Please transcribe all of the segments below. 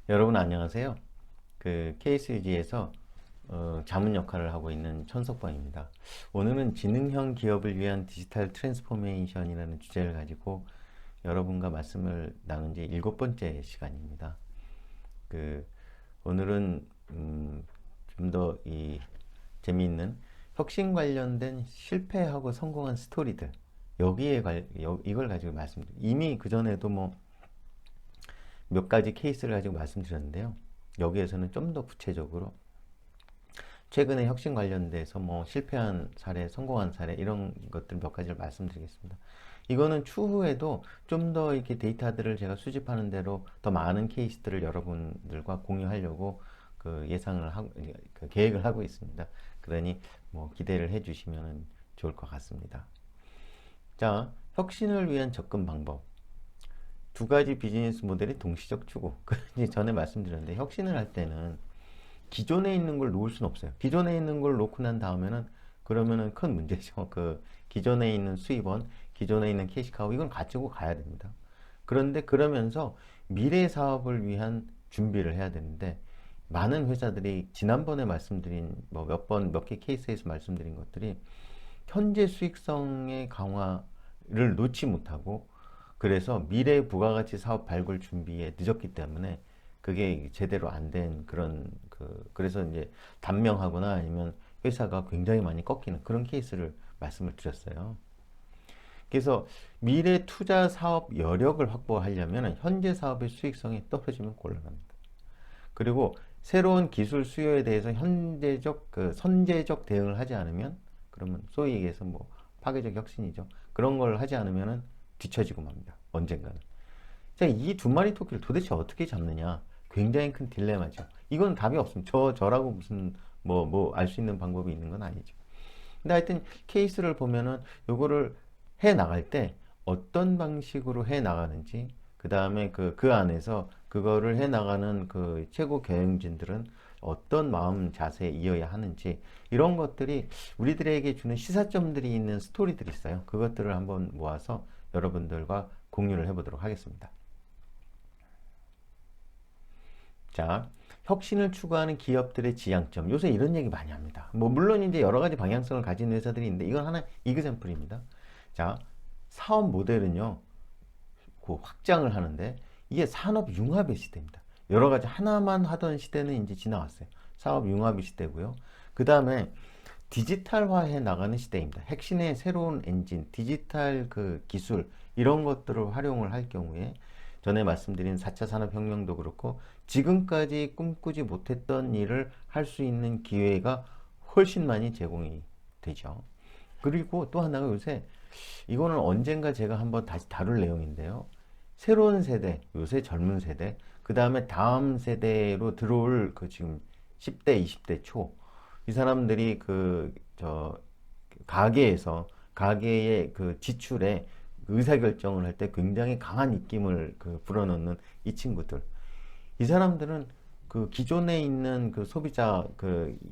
여러분 안녕하세요. KSUG에서 자문 역할을 하고 있는 천석범입니다. 오늘은 지능형 기업을 위한 디지털 트랜스포메이션이라는 주제를 가지고 여러분과 말씀을 나눈 지 7번째 시간입니다. 그 오늘은 좀 더 재미있는 혁신 관련된 실패하고 성공한 스토리들 이걸 가지고 말씀드립니다. 이미 그전에도 몇 가지 케이스를 가지고 말씀드렸는데요. 여기에서는 좀 더 구체적으로 최근에 혁신 관련돼서 실패한 사례, 성공한 사례 이런 것들 몇 가지를 말씀드리겠습니다. 이거는 추후에도 좀 더 이렇게 데이터들을 제가 수집하는 대로 더 많은 케이스들을 여러분들과 공유하려고 예상을 하고 계획을 하고 있습니다. 그러니 기대를 해주시면 좋을 것 같습니다. 자, 혁신을 위한 접근 방법. 두 가지 비즈니스 모델의 동시적 추구. 전에 말씀드렸는데 혁신을 할 때는 기존에 있는 걸 놓을 수는 없어요. 기존에 있는 걸 놓고 난 다음에는 그러면은 큰 문제죠. 기존에 있는 수입원, 기존에 있는 캐시카우 이건 가지고 가야 됩니다. 그런데 그러면서 미래 사업을 위한 준비를 해야 되는데 많은 회사들이 지난번에 말씀드린 몇 개 케이스에서 말씀드린 것들이 현재 수익성의 강화를 놓지 못하고 그래서 미래 부가가치 사업 발굴 준비에 늦었기 때문에 그게 제대로 안 된 그래서 이제 단명하거나 아니면 회사가 굉장히 많이 꺾이는 그런 케이스를 말씀을 드렸어요. 그래서 미래 투자 사업 여력을 확보하려면 현재 사업의 수익성이 떨어지면 곤란합니다. 그리고 새로운 기술 수요에 대해서 현재적 선제적 대응을 하지 않으면 그러면 소위 얘기해서 파괴적 혁신이죠. 그런 걸 하지 않으면 뒤처지고 맙니다. 언젠가는. 자, 이 두 마리 토끼를 도대체 어떻게 잡느냐? 굉장히 큰 딜레마죠. 이건 답이 없습니다. 저라고 무슨 알 수 있는 방법이 있는 건 아니죠. 근데 하여튼 케이스를 보면은 요거를 해 나갈 때 어떤 방식으로 해 나가는지 그 다음에 그 안에서 그거를 해 나가는 최고 경영진들은 어떤 마음 자세에 이어야 하는지 이런 것들이 우리들에게 주는 시사점들이 있는 스토리들이 있어요. 그것들을 한번 모아서 여러분들과 공유를 해보도록 하겠습니다. 자, 혁신을 추구하는 기업들의 지향점. 요새 이런 얘기 많이 합니다. 물론 이제 여러 가지 방향성을 가진 회사들이 있는데 이건 하나 이그샘플입니다. 자, 사업 모델은요, 확장을 하는데 이게 산업 융합의 시대입니다. 여러 가지 하나만 하던 시대는 이제 지나왔어요. 사업 융합의 시대고요. 그 다음에 디지털화해 나가는 시대입니다. 핵심의 새로운 엔진, 디지털 기술 이런 것들을 활용을 할 경우에 전에 말씀드린 4차 산업혁명도 그렇고 지금까지 꿈꾸지 못했던 일을 할 수 있는 기회가 훨씬 많이 제공이 되죠. 그리고 또 하나가 요새 이거는 언젠가 제가 한번 다시 다룰 내용인데요. 새로운 세대, 요새 젊은 세대, 그 다음에 다음 세대로 들어올 지금 10대, 20대 초, 이 사람들이 가게의 지출에 의사결정을 할 때 굉장히 강한 입김을 불어넣는 이 친구들. 이 사람들은 기존에 있는 소비자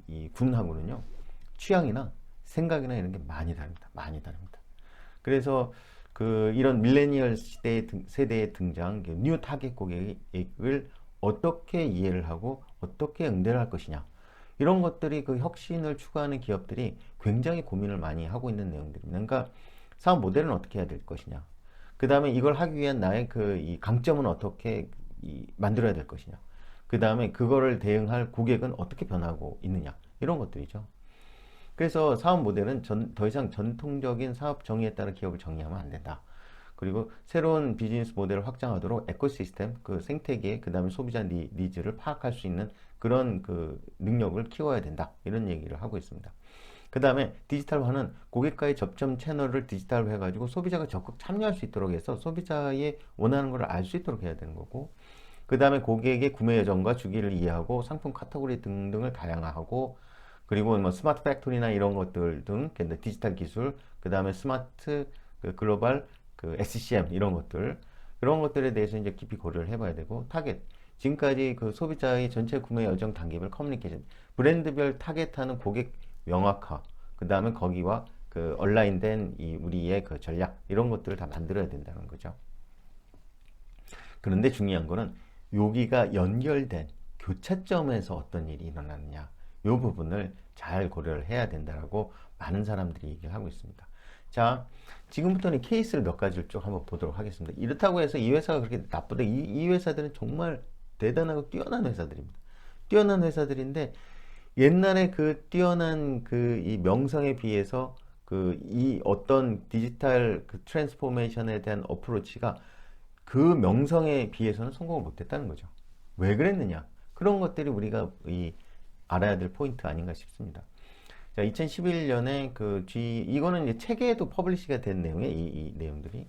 이 군하고는요, 취향이나 생각이나 이런 게 많이 다릅니다. 많이 다릅니다. 그래서 이런 밀레니얼 세대의 등장, 뉴 타겟 고객을 어떻게 이해를 하고 어떻게 응대를 할 것이냐. 이런 것들이 혁신을 추구하는 기업들이 굉장히 고민을 많이 하고 있는 내용들입니다. 그러니까 사업 모델은 어떻게 해야 될 것이냐. 그 다음에 이걸 하기 위한 나의 이 강점은 어떻게 만들어야 될 것이냐. 그 다음에 그거를 대응할 고객은 어떻게 변하고 있느냐. 이런 것들이죠. 그래서 사업 모델은 더 이상 전통적인 사업 정의에 따라 기업을 정의하면 안 된다. 그리고 새로운 비즈니스 모델을 확장하도록 에코시스템, 생태계, 그 다음에 소비자 니즈를 파악할 수 있는 그런 능력을 키워야 된다. 이런 얘기를 하고 있습니다. 그 다음에 디지털화는 고객과의 접점 채널을 디지털화 해가지고 소비자가 적극 참여할 수 있도록 해서 소비자의 원하는 걸 알 수 있도록 해야 되는 거고, 그 다음에 고객의 구매 여정과 주기를 이해하고 상품 카테고리 등등을 다양화하고, 그리고 스마트 팩토리나 이런 것들 등 디지털 기술, 그 다음에 스마트 글로벌 SCM 이런 것들, 그런 것들에 대해서 이제 깊이 고려를 해봐야 되고, 타겟. 지금까지 소비자의 전체 구매 여정 단계별 커뮤니케이션, 브랜드별 타겟하는 고객 명확화, 그 다음에 거기와 얼라인된 우리의 전략, 이런 것들을 다 만들어야 된다는 거죠. 그런데 중요한 거는 여기가 연결된 교차점에서 어떤 일이 일어나느냐, 이 부분을 잘 고려를 해야 된다라고 많은 사람들이 얘기를 하고 있습니다. 자, 지금부터는 케이스를 몇 가지를 쭉 한번 보도록 하겠습니다. 이렇다고 해서 이 회사가 그렇게 나쁘다. 이 회사들은 정말 대단하고 뛰어난 회사들입니다. 뛰어난 회사들인데 옛날에 그 뛰어난 그 이 명성에 비해서 그 이 어떤 디지털 그 트랜스포메이션에 대한 어프로치가 그 명성에 비해서는 성공을 못했다는 거죠. 왜 그랬느냐? 그런 것들이 우리가 알아야 될 포인트 아닌가 싶습니다. 자, 2011년에 이거는 이제 책에도 퍼블리시가 된 내용이에요. 이 내용들이.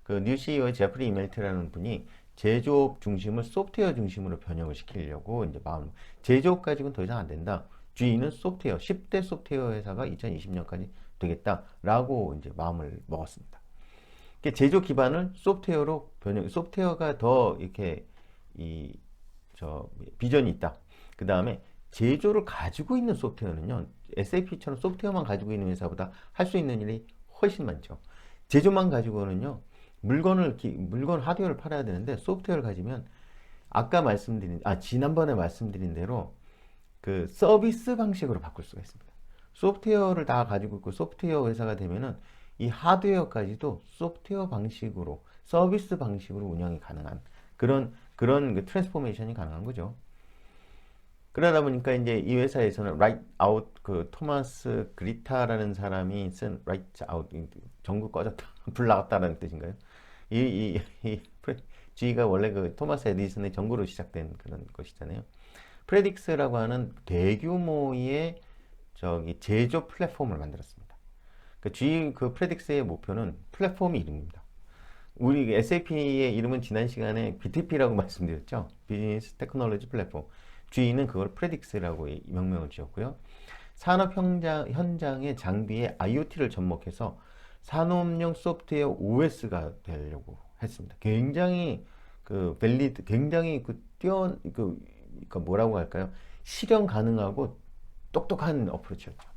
그 뉴 CEO의 제프리 이멜트라는 분이 제조업 중심을 소프트웨어 중심으로 변형을 시키려고 이제 제조업 가지고는 더 이상 안 된다. G는 소프트웨어, 10대 소프트웨어 회사가 2020년까지 되겠다라고 이제 마음을 먹었습니다. 제조 기반을 소프트웨어로 소프트웨어가 더 이렇게 비전이 있다. 그 다음에 제조를 가지고 있는 소프트웨어는요, SAP처럼 소프트웨어만 가지고 있는 회사보다 할 수 있는 일이 훨씬 많죠. 제조만 가지고는요, 물건 하드웨어를 팔아야 되는데, 소프트웨어를 가지면, 지난번에 말씀드린 대로, 그 서비스 방식으로 바꿀 수가 있습니다. 소프트웨어를 다 가지고 있고, 소프트웨어 회사가 되면은, 이 하드웨어까지도 소프트웨어 방식으로, 서비스 방식으로 운영이 가능한, 그런 그 트랜스포메이션이 가능한 거죠. 그러다 보니까 이제 이 회사에서는 Write Out 그 토마스 그리타라는 사람이 쓴 Write Out 전구 꺼졌다 불 나갔다라는 뜻인가요? 이 G가 원래 그 토마스 에디슨의 전구로 시작된 그런 것이잖아요. 프레딕스라고 하는 대규모의 제조 플랫폼을 만들었습니다. 그 프레딕스의 목표는 플랫폼이 이름입니다. 우리 SAP의 이름은 지난 시간에 BTP라고 말씀드렸죠. 비즈니스 테크놀로지 플랫폼. G는 그걸 프레딕스라고 명명을 지었고요. 산업 현장의 장비에 IoT를 접목해서 산업용 소프트웨어 OS가 되려고 했습니다. 굉장히 굉장히 뭐라고 할까요? 실현 가능하고 똑똑한 어프로치였죠.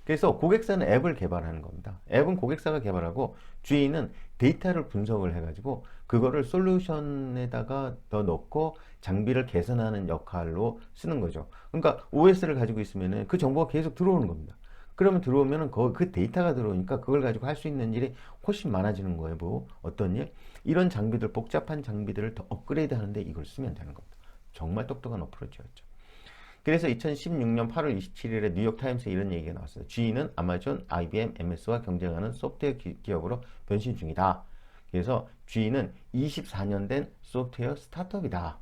그래서 고객사는 앱을 개발하는 겁니다. 앱은 고객사가 개발하고 G는 데이터를 분석을 해가지고 그거를 솔루션에다가 더 넣고 장비를 개선하는 역할로 쓰는 거죠. 그러니까 OS를 가지고 있으면 그 정보가 계속 들어오는 겁니다. 그러면 들어오면 그 데이터가 들어오니까 그걸 가지고 할 수 있는 일이 훨씬 많아지는 거예요. 어떤 일? 이런 장비들, 복잡한 장비들을 더 업그레이드 하는데 이걸 쓰면 되는 겁니다. 정말 똑똑한 어프로치였죠. 그래서 2016년 8월 27일에 뉴욕타임스에 이런 얘기가 나왔어요. G는 아마존, IBM, MS와 경쟁하는 소프트웨어 기업으로 변신 중이다. 그래서 G는 24년 된 소프트웨어 스타트업이다.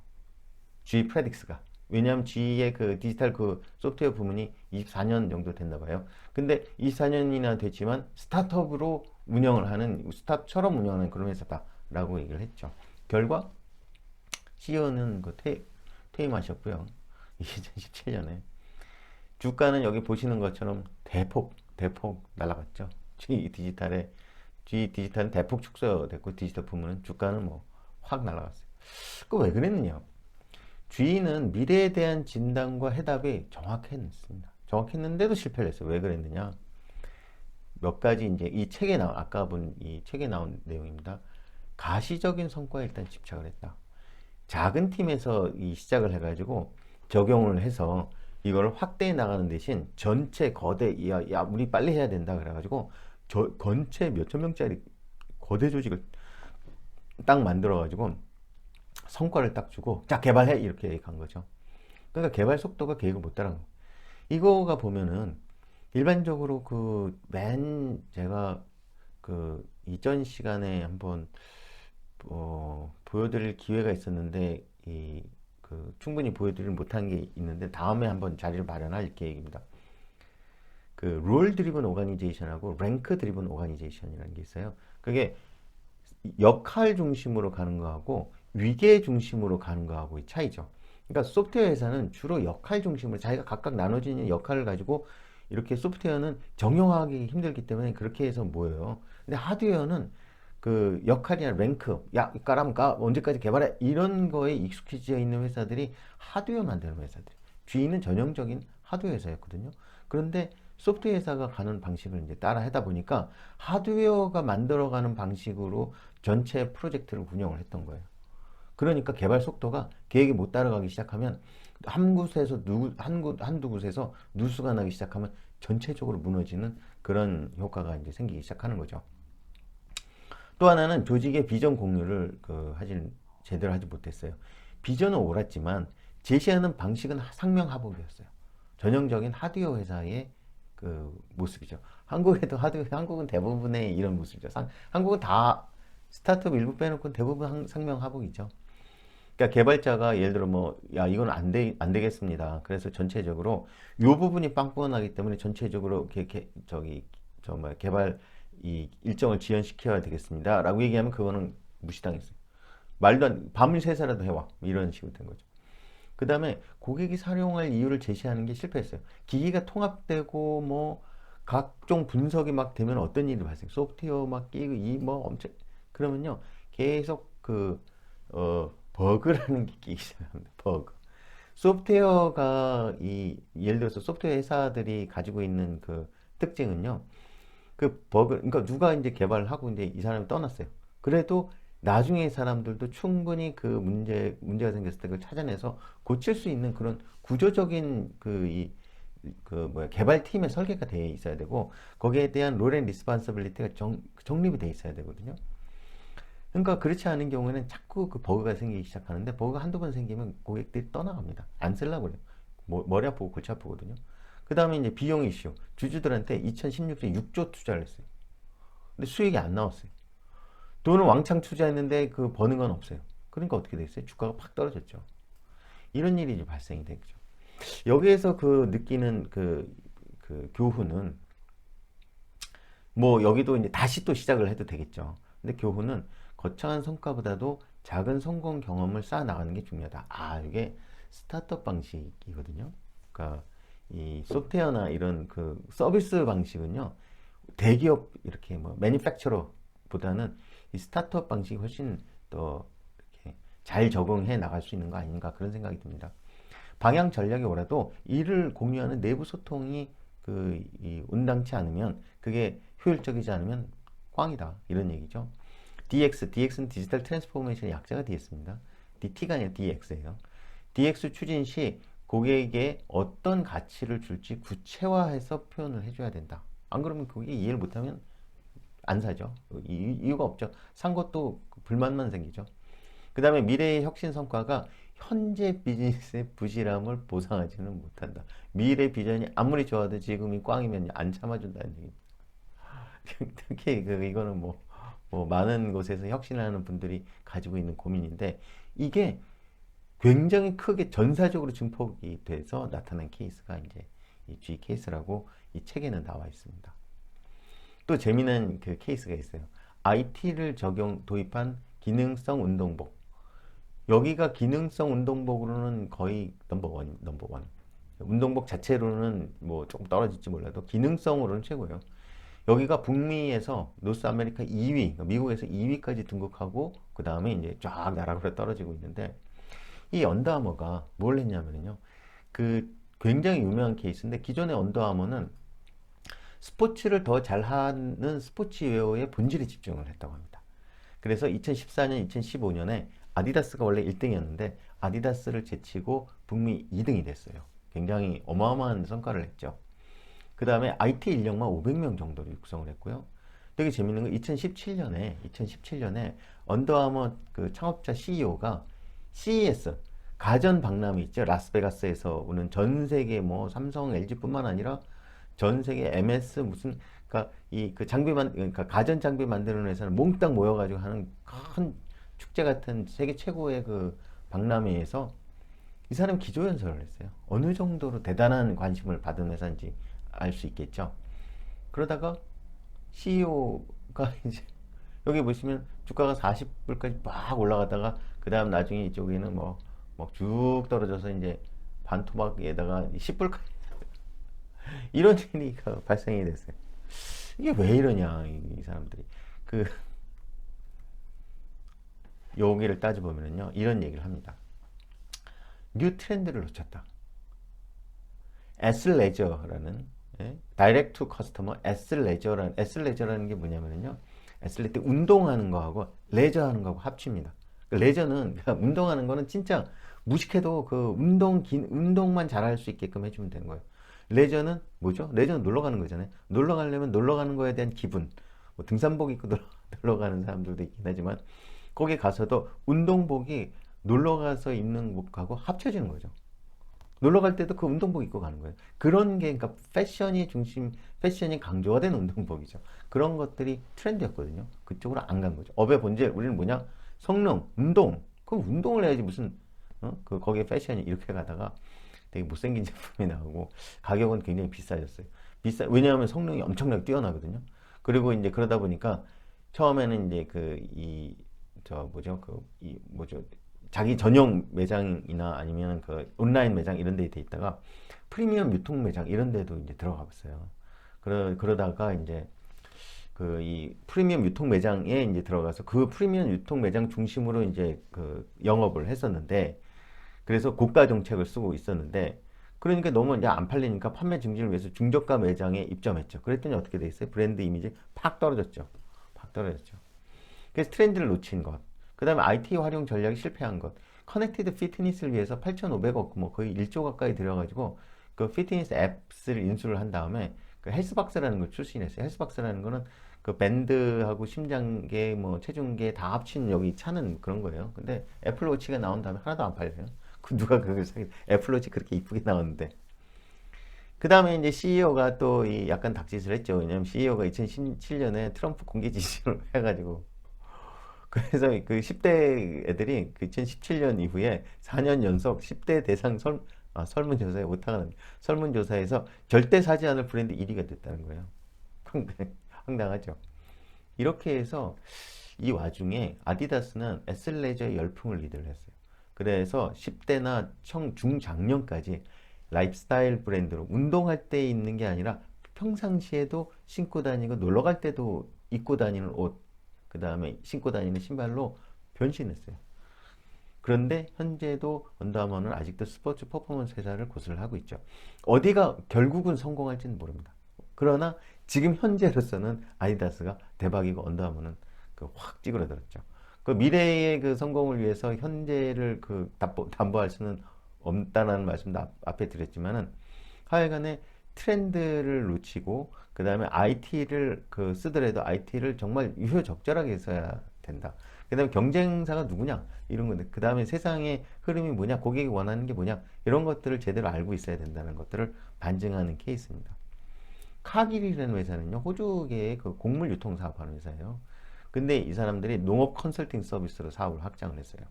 G 프레딕스가. 왜냐하면 G의 그 디지털 그 소프트웨어 부문이 24년 정도 됐나 봐요. 근데 24년이나 됐지만 스타트업으로 운영을 하는, 스타트업처럼 운영하는 그런 회사다라고 얘기를 했죠. 결과 CEO는 퇴임하셨고요. 2017년에 주가는 여기 보시는 것처럼 대폭 날아갔죠. G 디지털은 대폭 축소됐고 디지털 부문은 주가는 확 날아갔어요. 그 왜 그랬느냐? G는 미래에 대한 진단과 해답이 정확했습니다. 정확했는데도 실패를 했어요. 왜 그랬느냐? 몇 가지 이제 아까 본 이 책에 나온 내용입니다. 가시적인 성과에 일단 집착을 했다. 작은 팀에서 시작을 해가지고 적용을 해서 이걸 확대해 나가는 대신 전체 거대 야 우리 빨리 해야 된다 그래가지고 전체 몇천 명짜리 거대 조직을 딱 만들어가지고 성과를 딱 주고 자 개발해 이렇게 간 거죠. 그러니까 개발 속도가 계획을 못 따라간 거. 이거가 보면은 일반적으로 제가 이전 시간에 한번 보여드릴 기회가 있었는데 충분히 보여드리지 못한 게 있는데 다음에 한번 자리를 마련할 계획입니다. 롤 드리븐 오가니제이션하고 랭크 드리븐 오가니제이션이라는 게 있어요. 그게 역할 중심으로 가는 거하고 위계 중심으로 가는 거하고의 차이죠. 그러니까 소프트웨어 회사는 주로 역할 중심으로 자기가 각각 나눠지는 역할을 가지고 이렇게 소프트웨어는 정형화하기 힘들기 때문에 그렇게 해서 모여요. 근데 하드웨어는 그 역할이나 랭크, 야, 까람 언제까지 개발해? 이런 거에 익숙해져 있는 회사들이 하드웨어 만드는 회사들. G는 전형적인 하드웨어 회사였거든요. 그런데 소프트웨어 회사가 가는 방식을 이제 따라 하다 보니까 하드웨어가 만들어가는 방식으로 전체 프로젝트를 운영을 했던 거예요. 그러니까 개발 속도가 계획이 못 따라가기 시작하면 한 곳에서 한두 곳에서 누수가 나기 시작하면 전체적으로 무너지는 그런 효과가 이제 생기기 시작하는 거죠. 또 하나는 조직의 비전 공유를 제대로 하지 못했어요. 비전은 옳았지만 제시하는 방식은 상명하복이었어요. 전형적인 하드웨어 회사의 그 모습이죠. 한국에도 한국은 대부분의 이런 모습이죠. 한국은 다 스타트업 일부 빼놓고 대부분 상명하복이죠. 그러니까 개발자가 예를 들어 뭐, 야, 이건 안 되겠습니다. 그래서 전체적으로 요 부분이 빵꾸나기 때문에 전체적으로 개발 이 일정을 지연시켜야 되겠습니다. 라고 얘기하면 그거는 무시당했어요. 말도 안, 밤을 새서라도 해와. 이런 식으로 된 거죠. 그 다음에 고객이 사용할 이유를 제시하는 게 실패했어요. 기기가 통합되고 뭐 각종 분석이 막 되면 어떤 일이 발생? 소프트웨어 막 끼고 이 뭐 엄청 그러면요 계속 버그라는 게 끼기 시작합니다. 버그. 소프트웨어가 예를 들어서 소프트웨어 회사들이 가지고 있는 그 특징은요. 그 버그 그러니까 누가 이제 개발을 하고 이제 이 사람이 떠났어요. 그래도 나중에 사람들도 충분히 그 문제가 생겼을 때 그걸 찾아내서 고칠 수 있는 그런 구조적인 개발팀의 설계가 되어 있어야 되고 거기에 대한 롤 앤 리스폰서빌리티가 정립이 되어 있어야 되거든요. 그러니까 그렇지 않은 경우에는 자꾸 그 버그가 생기기 시작하는데 버그가 한두 번 생기면 고객들이 떠나갑니다. 안 쓰려고 그래요. 머리 아프고 골치 아프거든요. 그 다음에 이제 비용 이슈. 주주들한테 2016년에 6조 투자를 했어요. 근데 수익이 안 나왔어요. 돈을 왕창 투자했는데 그 버는 건 없어요. 그러니까 어떻게 됐어요? 주가가 팍 떨어졌죠. 이런 일이 이제 발생이 되죠. 여기에서 그 느끼는 그 교훈은 뭐 여기도 이제 다시 또 시작을 해도 되겠죠. 근데 교훈은 거창한 성과보다도 작은 성공 경험을 쌓아 나가는 게 중요하다. 아, 이게 스타트업 방식이거든요. 그러니까 이 소프트웨어나 이런 그 서비스 방식은요. 대기업 이렇게 뭐 매니팩처러보다는 이 스타트업 방식이 훨씬 더 이렇게 잘 적응해 나갈 수 있는 거 아닌가 그런 생각이 듭니다. 방향 전략이 오라도 이를 공유하는 내부 소통이 온당치 않으면 그게 효율적이지 않으면 꽝이다 이런 얘기죠. DX는 디지털 트랜스포메이션의 약자가 DX입니다. DT가 아니라 DX예요. DX 추진 시 고객에게 어떤 가치를 줄지 구체화해서 표현을 해줘야 된다. 안 그러면 고객이 이해를 못하면 안 사죠. 이유가 없죠. 산 것도 불만만 생기죠. 그 다음에 미래의 혁신 성과가 현재 비즈니스의 부실함을 보상하지는 못한다. 미래 비전이 아무리 좋아도 지금이 꽝이면 안 참아준다는 얘기입니다. 특히 이거는 뭐 많은 곳에서 혁신하는 분들이 가지고 있는 고민인데 이게 굉장히 크게 전사적으로 증폭이 돼서 나타난 케이스가 이제 이 G 케이스라고 이 책에는 나와 있습니다. 또 재미난 그 케이스가 있어요. IT를 도입한 기능성 운동복. 여기가 기능성 운동복으로는 거의 넘버원. 운동복 자체로는 뭐 조금 떨어질지 몰라도 기능성으로는 최고예요. 여기가 북미에서 노스 아메리카 2위, 미국에서 2위까지 등극하고 그 다음에 이제 쫙 나락으로 떨어지고 있는데 이 언더아머가 뭘 했냐면요. 그 굉장히 유명한 케이스인데 기존의 언더아머는 스포츠를 더 잘하는 스포츠웨어의 본질에 집중을 했다고 합니다. 그래서 2014년, 2015년에 아디다스가 원래 1등이었는데 아디다스를 제치고 북미 2등이 됐어요. 굉장히 어마어마한 성과를 했죠. 그 다음에 IT 인력만 500명 정도를 육성을 했고요. 되게 재밌는 건 2017년에 언더아머 그 창업자 CEO가 CES 가전 박람회 있죠. 라스베가스에서 오는 전 세계 뭐 삼성, LG뿐만 아니라 전 세계 MS 무슨 그러니까 그러니까 가전 장비 만드는 회사는 몽땅 모여가지고 하는 큰 축제 같은 세계 최고의 그 박람회에서 이 사람 기조연설을 했어요. 어느 정도로 대단한 관심을 받은 회사인지 알 수 있겠죠. 그러다가 CEO가 이제 여기 보시면 주가가 40불까지 막 올라가다가 그 다음 나중에 이쪽에는 뭐 쭉 떨어져서 이제 반토막에다가 10불까지 이런 일이 발생이 됐어요. 이게 왜 이러냐 이 사람들이 여기를 따져보면요 이런 얘기를 합니다. 뉴 트렌드를 놓쳤다. 애슬레저라는 다이렉트 투 커스터머 애슬레저라는 게 뭐냐면요 애슬레트 운동하는 거하고 레저 하는 거하고 합칩니다. 레저는 그냥 운동하는 거는 진짜 무식해도 그 운동만 잘할 수 있게끔 해주면 되는 거예요. 레저는 뭐죠? 레저는 놀러 가는 거잖아요. 놀러 가려면 놀러 가는 거에 대한 기분. 뭐 등산복 입고 놀러 가는 사람들도 있긴 하지만 거기 가서도 운동복이 놀러 가서 입는 복하고 합쳐지는 거죠. 놀러 갈 때도 그 운동복 입고 가는 거예요. 그런 게 그러니까 패션이 강조가 된 운동복이죠. 그런 것들이 트렌드였거든요. 그쪽으로 안 간 거죠. 업의 본질 우리는 뭐냐? 성능, 운동. 그럼 운동을 해야지 무슨 그 거기에 패션이 이렇게 가다가 되게 못생긴 제품이 나오고 가격은 굉장히 비싸졌어요. 왜냐하면 성능이 엄청나게 뛰어나거든요. 그리고 이제 그러다 보니까 처음에는 이제 뭐죠? 자기 전용 매장이나 아니면 그 온라인 매장 이런 데에 돼 있다가 프리미엄 유통 매장 이런 데도 이제 들어가 봤어요. 그러다가 이제 그 이 프리미엄 유통 매장에 이제 들어가서 그 프리미엄 유통 매장 중심으로 이제 그 영업을 했었는데 그래서 고가 정책을 쓰고 있었는데 그러니까 너무 이제 안 팔리니까 판매 증진을 위해서 중저가 매장에 입점했죠. 그랬더니 어떻게 돼 있어요? 브랜드 이미지 팍 떨어졌죠. 팍 떨어졌죠. 그래서 트렌드를 놓친 것. 그 다음에 IT 활용 전략이 실패한 것. 커넥티드 피트니스를 위해서 8,500억, 뭐 거의 1조 가까이 들여가지고 그 피트니스 앱을 인수를 한 다음에 그 헬스박스라는 걸 출시했어요. 헬스박스라는 거는 그 밴드하고 심장계, 뭐 체중계 다 합친 여기 차는 그런 거예요. 근데 애플워치가 나온 다음에 하나도 안 팔려요. 누가 그걸 사겠 애플워치 그렇게 이쁘게 나왔는데. 그 다음에 이제 CEO가 또 이 약간 닭짓을 했죠. 왜냐면 CEO가 2017년에 트럼프 공개 지시를 해가지고 그래서 그 10대 애들이 그 2017년 이후에 4년 연속 10대 대상 설문조사에 오타가 납니다. 설문조사에서 절대 사지 않을 브랜드 1위가 됐다는 거예요. 황당하죠. 이렇게 해서 이 와중에 아디다스는 애슬레저의 열풍을 리드를 했어요. 그래서 10대나 중장년까지 라이프스타일 브랜드로 운동할 때 입는 게 아니라 평상시에도 신고 다니고 놀러 갈 때도 입고 다니는 옷, 그 다음에 신고 다니는 신발로 변신했어요. 그런데 현재도 언더아머는 아직도 스포츠 퍼포먼스 회사를 고수를 하고 있죠. 어디가 결국은 성공할지는 모릅니다. 그러나 지금 현재로서는 아디다스가 대박이고 언더아머는 확 찌그러들었죠. 그 미래의 그 성공을 위해서 현재를 그 담보할 수는 없다는 말씀도 앞에 드렸지만은 하여간에 트렌드를 놓치고 그 다음에 IT를 쓰더라도 IT를 정말 유효적절하게 써야 된다. 그 다음에 경쟁사가 누구냐 이런 건데 그 다음에 세상의 흐름이 뭐냐 고객이 원하는 게 뭐냐 이런 것들을 제대로 알고 있어야 된다는 것들을 반증하는 케이스입니다. 카길이라는 회사는요 호주계의 그 곡물 유통 사업하는 회사예요. 근데 이 사람들이 농업 컨설팅 서비스로 사업을 확장을 했어요.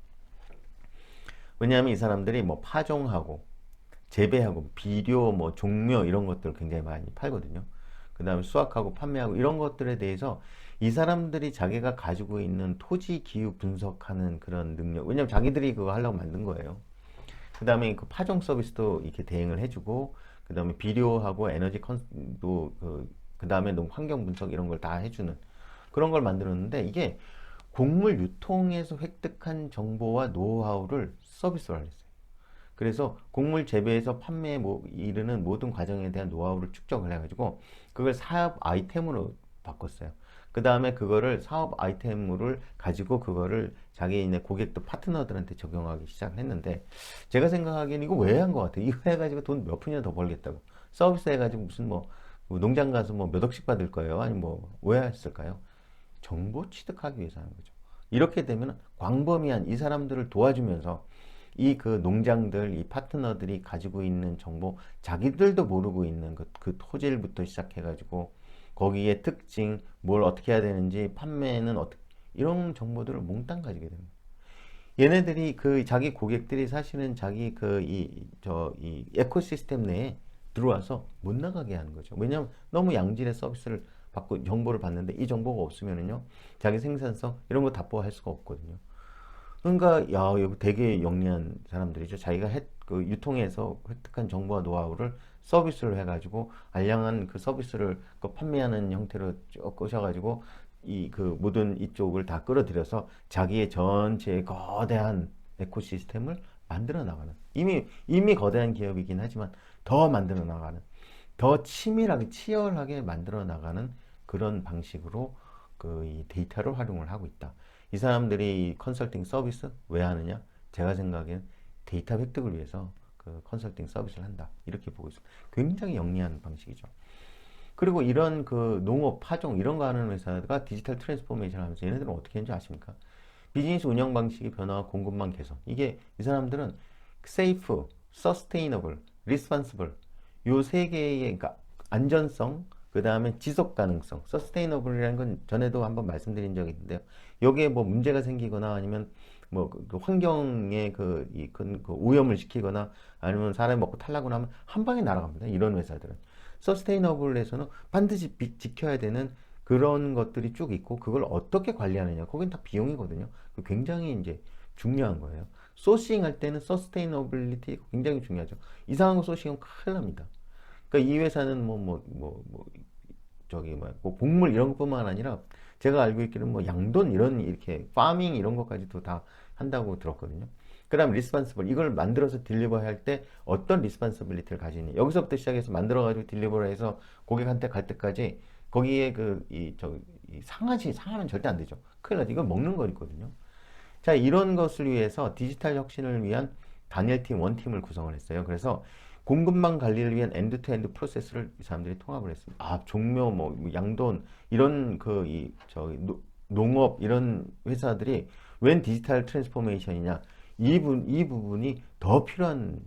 왜냐하면 이 사람들이 뭐 파종하고 재배하고 비료 뭐 종묘 이런 것들을 굉장히 많이 팔거든요. 그 다음에 수확하고 판매하고 이런 것들에 대해서 이 사람들이 자기가 가지고 있는 토지 기후 분석하는 그런 능력, 왜냐면 자기들이 그거 하려고 만든 거예요. 그 다음에 그 파종 서비스도 이렇게 대행을 해주고 그 다음에 비료하고 에너지 컨도 그 다음에 환경 분석 이런 걸 다 해주는 그런 걸 만들었는데 이게 곡물 유통에서 획득한 정보와 노하우를 서비스로 했어요. 그래서 곡물 재배에서 판매에 이르는 모든 과정에 대한 노하우를 축적을 해가지고 그걸 사업 아이템으로 바꿨어요. 그 다음에 그거를 사업 아이템을 가지고 그거를 자기네 고객도 파트너들한테 적용하기 시작을 했는데 제가 생각하기에는 이거 왜 한 것 같아요. 이거 해가지고 돈 몇 푼이나 더 벌겠다고. 서비스 해가지고 무슨 뭐 농장 가서 뭐 몇 억씩 받을 거예요. 아니 뭐 왜 했을까요? 정보 취득하기 위해서 하는 거죠. 이렇게 되면 광범위한 이 사람들을 도와주면서 이 그 농장들, 이 파트너들이 가지고 있는 정보, 자기들도 모르고 있는 그 토질부터 시작해가지고 거기에 특징, 뭘 어떻게 해야 되는지, 판매는 어떻게 이런 정보들을 몽땅 가지게 됩니다. 얘네들이 그 자기 고객들이 사실은 자기 이 에코시스템 내에 들어와서 못 나가게 하는 거죠. 왜냐하면 너무 양질의 서비스를 받고 정보를 받는데 이 정보가 없으면은요 자기 생산성 이런 거 답보할 수가 없거든요. 그러니까 야 여기 되게 영리한 사람들이죠. 자기가 유통해서 획득한 정보와 노하우를 서비스를 해가지고 알량한 그 서비스를 판매하는 형태로 쭉 꼬셔가지고 이 그 모든 이쪽을 다 끌어들여서 자기의 전체 거대한 에코시스템을 만들어 나가는 이미 거대한 기업이긴 하지만 더 만들어 나가는 더 치밀하게 치열하게 만들어 나가는 그런 방식으로 이 데이터를 활용을 하고 있다. 이 사람들이 컨설팅 서비스 왜 하느냐? 제가 생각엔 데이터 획득을 위해서 그 컨설팅 서비스를 한다. 이렇게 보고 있습니다. 굉장히 영리한 방식이죠. 그리고 이런 그 농업, 파종 이런 거 하는 회사가 디지털 트랜스포메이션 하면서 얘네들은 어떻게 했는지 아십니까? 비즈니스 운영 방식의 변화와 공급망 개선. 이게 이 사람들은 세이프, 서스테이너블, 리스폰시블 요 세 개의 그러니까 안전성, 그 다음에 지속 가능성, 서스테이너블이라는 건 전에도 한번 말씀드린 적이 있는데요. 여기에 뭐 문제가 생기거나 아니면 뭐 그 환경에 그 오염을 시키거나 아니면 사람이 먹고 탈라거나 하면 한 방에 날아갑니다. 이런 회사들은. 서스테이너블에서는 반드시 지켜야 되는 그런 것들이 쭉 있고 그걸 어떻게 관리하느냐. 거긴 다 비용이거든요. 굉장히 이제 중요한 거예요. 소싱 할 때는 서스테이너빌리티 굉장히 중요하죠. 이상한 거 소싱하면 큰일 납니다. 그러니까 이 회사는 저기 뭐 곡물 이런 것뿐만 아니라 제가 알고 있기로는 뭐 양돈 이런 이렇게 파밍 이런 것까지도 다 한다고 들었거든요. 그다음 리스폰시블 이걸 만들어서 딜리버 할 때 어떤 리스폰시빌리티를 가지니 여기서부터 시작해서 만들어 가지고 딜리버를 해서 고객한테 갈 때까지 거기에 상하면 절대 안 되죠. 큰일 나죠. 이건 먹는 거거든요. 자, 이런 것을 위해서 디지털 혁신을 위한 단일팀, 원팀을 구성을 했어요. 그래서 공급망 관리를 위한 엔드투엔드 프로세스를 이 사람들이 통합을 했습니다. 아, 종묘, 양돈, 이런 농업, 이런 회사들이 웬 디지털 트랜스포메이션이냐. 이 부분이 더 필요한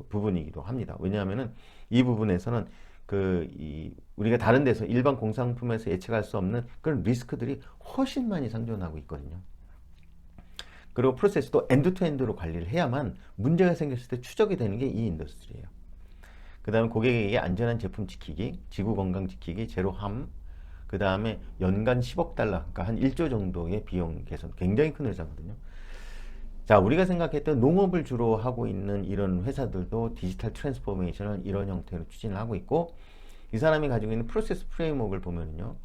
부분이기도 합니다. 왜냐하면은 이 부분에서는 우리가 다른 데서 일반 공산품에서 예측할 수 없는 그런 리스크들이 훨씬 많이 상존하고 있거든요. 그리고 프로세스도 엔드투엔드로 관리를 해야만 문제가 생겼을 때 추적이 되는 게 이 인더스트리예요. 그 다음에 고객에게 안전한 제품 지키기, 지구 건강 지키기, 제로함, 그 다음에 연간 10억 달러, 그러니까 한 1조 정도의 비용 개선, 굉장히 큰 회사거든요. 자, 우리가 생각했던 농업을 주로 하고 있는 이런 회사들도 디지털 트랜스포메이션을 이런 형태로 추진을 하고 있고, 이 사람이 가지고 있는 프로세스 프레임워크를 보면은요,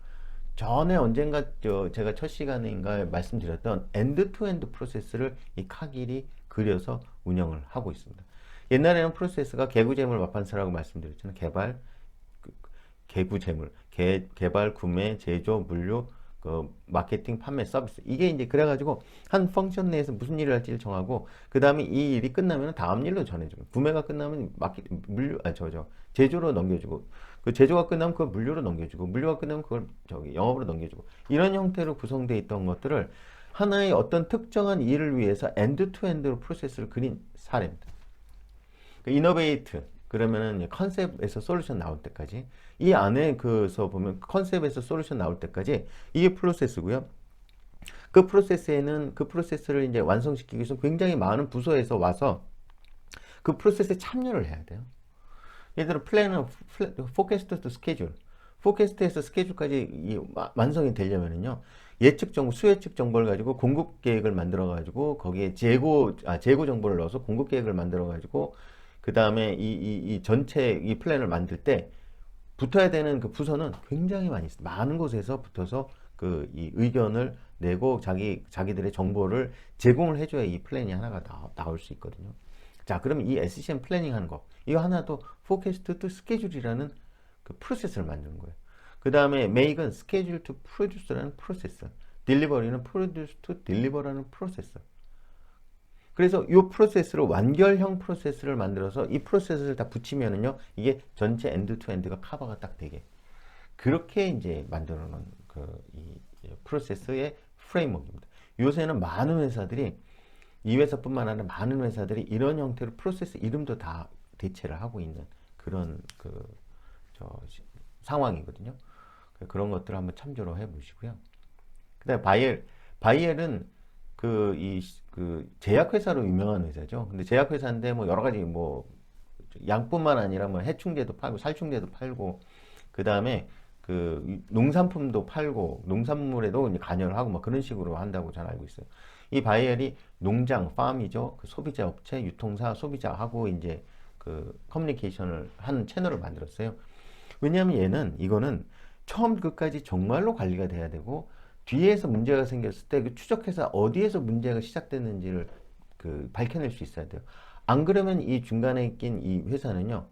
전에 언젠가 제가 첫 시간인가 말씀드렸던 엔드-투-엔드 프로세스를 이 카길이 그려서 운영을 하고 있습니다. 옛날에는 프로세스가 개구재물 마판사라고 말씀드렸잖아요. 개구재물, 개발, 구매, 제조, 물류, 마케팅, 판매, 서비스. 이게 이제 그래가지고 한 펑션 내에서 무슨 일을 할지를 정하고 그 다음에 이 일이 끝나면 다음 일로 전해주고 구매가 끝나면 제조로 넘겨주고 그 제조가 끝나면 그걸 물류로 넘겨주고 물류가 끝나면 그걸 영업으로 넘겨주고 이런 형태로 구성되어 있던 것들을 하나의 어떤 특정한 일을 위해서 엔드-투-엔드로 프로세스를 그린 사례입니다. 이노베이트 그러면은 컨셉에서 솔루션 나올 때까지 이 안에 그서 보면 컨셉에서 솔루션 나올 때까지 이게 프로세스고요. 그 프로세스를 이제 완성시키기 위해서 굉장히 많은 부서에서 와서 그 프로세스에 참여를 해야 돼요. 예를 들어 플래너, 포캐스트 또 스케줄, 포캐스트에서 스케줄까지 완성이 되려면은요. 예측 정보, 수예측 정보를 가지고 공급 계획을 만들어 가지고 거기에 재고 정보를 넣어서 공급 계획을 만들어 가지고 그 다음에 이 전체 이 플랜을 만들 때 붙어야 되는 그 부서는 굉장히 많이 있어요. 많은 곳에서 붙어서 이 의견을 내고 자기들의 정보를 제공을 해줘야 이 플랜이 하나가 나올 수 있거든요. 자, 그러면 이 SCM 플래닝 하는 거, 이거 하나도 포캐스트 투 스케줄이라는 그 프로세스를 만드는 거예요. 그 다음에 make은 schedule to produce라는 프로세스, delivery는 produce to deliver라는 프로세스. 그래서 이 프로세스를 완결형 프로세스를 만들어서 이 프로세스를 다 붙이면은요, 이게 전체 엔드-투-엔드가 커버가 딱 되게. 그렇게 이제 만들어 놓은 이 프로세스의 프레임워크입니다. 요새는 많은 회사들이, 이 회사뿐만 아니라 많은 회사들이 이런 형태로 프로세스 이름도 다 대체를 하고 있는 그런 상황이거든요. 그런 것들을 한번 참조로 해 보시고요. 그 다음에 바이엘은 제약회사로 유명한 회사죠. 근데 제약회사인데 뭐 여러 가지 양뿐만 아니라 뭐 해충제도 팔고 살충제도 팔고 그 다음에 농산품도 팔고 농산물에도 이제 관여를 하고 뭐 그런 식으로 한다고 잘 알고 있어요. 이 바이엘이 농장, 팜이죠. 소비자 업체, 유통사, 소비자하고 이제 커뮤니케이션을 하는 채널을 만들었어요. 왜냐하면 이거는 처음 끝까지 정말로 관리가 돼야 되고 뒤에서 문제가 생겼을 때 추적해서 어디에서 문제가 시작됐는지를 밝혀낼 수 있어야 돼요. 안 그러면 이 중간에 낀 이 회사는요,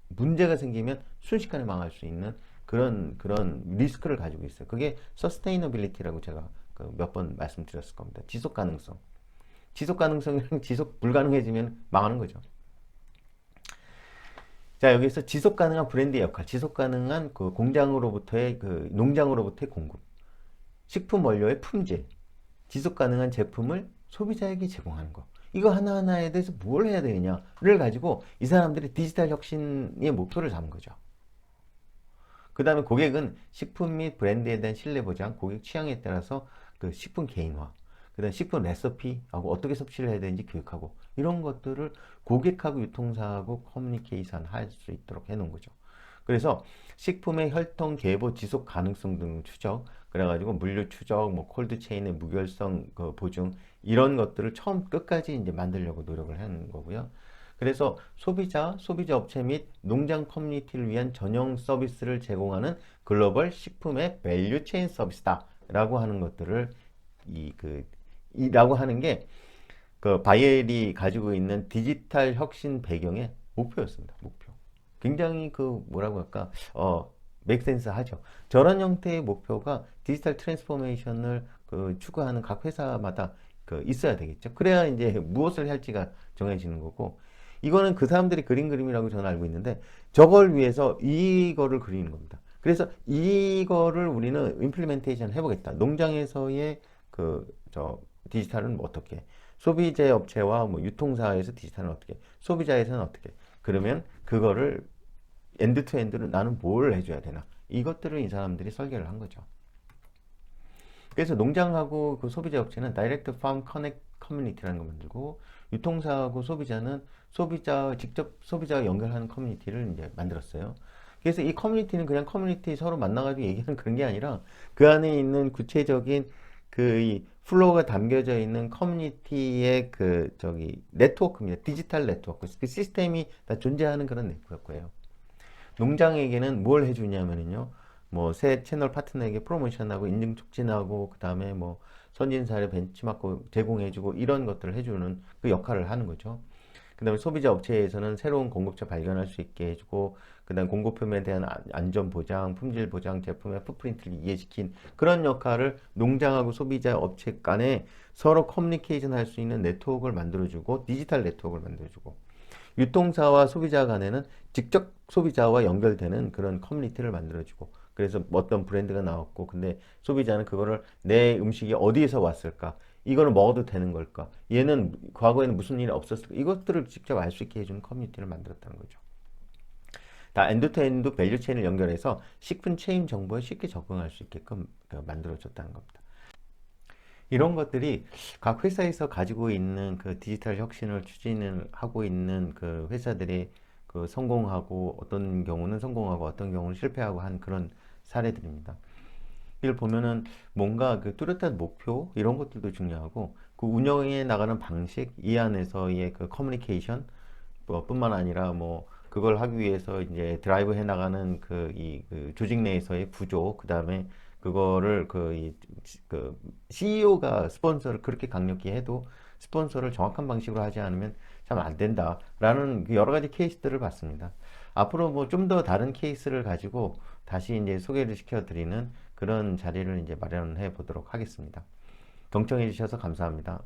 문제가 생기면 순식간에 망할 수 있는 그런 리스크를 가지고 있어요. 그게 서스테이너빌리티라고 제가 몇 번 말씀드렸을 겁니다. 지속 가능성. 지속 가능성이랑 지속 불가능해지면 망하는 거죠. 자, 여기서 지속 가능한 브랜드의 역할, 지속 가능한 그 공장으로부터의 그 농장으로부터의 공급, 식품 원료의 품질, 지속 가능한 제품을 소비자에게 제공하는 거. 이거 하나하나에 대해서 뭘 해야 되느냐를 가지고 이 사람들이 디지털 혁신의 목표를 잡은 거죠. 그 다음에 고객은 식품 및 브랜드에 대한 신뢰 보장, 고객 취향에 따라서 그 식품 개인화, 그 다음 식품 레시피하고 어떻게 섭취를 해야 되는지 교육하고 이런 것들을 고객하고 유통사하고 커뮤니케이션 할 수 있도록 해놓은 거죠. 그래서 식품의 혈통, 계보, 지속 가능성 등 추적, 그래가지고 물류 추적, 뭐 콜드체인의 무결성 그 보증 이런 것들을 처음 끝까지 이제 만들려고 노력을 하는 거고요. 그래서 소비자 업체 및 농장 커뮤니티를 위한 전용 서비스를 제공하는 글로벌 식품의 밸류 체인 서비스다라고 하는 것들을 이라고 하는 게 그 바이엘이 가지고 있는 디지털 혁신 배경의 목표였습니다. 목표. 굉장히 그 뭐라고 할까 맥센스 하죠. 저런 형태의 목표가 디지털 트랜스포메이션을 그 추구하는 각 회사마다 그 있어야 되겠죠. 그래야 이제 무엇을 할지가 정해지는 거고 이거는 그 사람들이 그린 그림이라고 저는 알고 있는데 저걸 위해서 이거를 그리는 겁니다. 그래서 이거를 우리는 임플리멘테이션 해보겠다. 농장에서의 디지털은 어떻게 소비재 업체와 뭐 유통사에서 디지털은 어떻게 소비자에서는 어떻게 그러면 그거를 엔드 투 엔드로 나는 뭘 해줘야 되나 이것들을 이 사람들이 설계를 한 거죠. 그래서 농장하고 그 소비자 업체는 다이렉트 팜 커넥 커뮤니티라는 걸 만들고 유통사하고 소비자는 직접 소비자와 연결하는 커뮤니티를 이제 만들었어요. 그래서 이 커뮤니티는 그냥 커뮤니티 서로 만나가지고 얘기하는 그런 게 아니라 그 안에 있는 구체적인 이 플로우가 담겨져 있는 커뮤니티의 네트워크입니다. 디지털 네트워크. 그 시스템이 다 존재하는 그런 네트워크예요. 농장에게는 뭘 해주냐면요. 뭐 새 채널 파트너에게 프로모션하고 인증 촉진하고 그 다음에 뭐 선진 사례 벤치마크 제공해주고 이런 것들을 해주는 그 역할을 하는 거죠. 그 다음에 소비자 업체에서는 새로운 공급처 발견할 수 있게 해주고 그 다음 공급품에 대한 안전 보장, 품질 보장, 제품의 풋프린트를 이해시킨 그런 역할을 농장하고 소비자 업체 간에 서로 커뮤니케이션 할 수 있는 네트워크를 만들어주고 디지털 네트워크를 만들어주고 유통사와 소비자 간에는 직접 소비자와 연결되는 그런 커뮤니티를 만들어주고 그래서 어떤 브랜드가 나왔고 근데 소비자는 그거를 내 음식이 어디에서 왔을까 이거는 먹어도 되는 걸까 얘는 과거에는 무슨 일이 없었을까 이것들을 직접 알 수 있게 해주는 커뮤니티를 만들었다는 거죠. 다 엔드투엔드 밸류 체인을 연결해서 식품 체인 정보에 쉽게 적응할 수 있게끔 만들어졌다는 겁니다. 이런 것들이 각 회사에서 가지고 있는 그 디지털 혁신을 추진을 하고 있는 그 회사들이 그 성공하고 어떤 경우는 성공하고 어떤 경우는 실패하고 한 그런 사례들입니다. 이걸 보면은 뭔가 그 뚜렷한 목표 이런 것들도 중요하고 그 운영해 나가는 방식 이 안에서의 그 커뮤니케이션 뿐만 아니라 뭐 그걸 하기 위해서 이제 드라이브 해 나가는 그 조직 내에서의 구조 그 다음에 그거를 CEO가 스폰서를 그렇게 강력히 해도 스폰서를 정확한 방식으로 하지 않으면 참 안 된다라는 여러 가지 케이스들을 봤습니다. 앞으로 뭐 좀 더 다른 케이스를 가지고 다시 이제 소개를 시켜드리는 그런 자리를 이제 마련해 보도록 하겠습니다. 경청해 주셔서 감사합니다.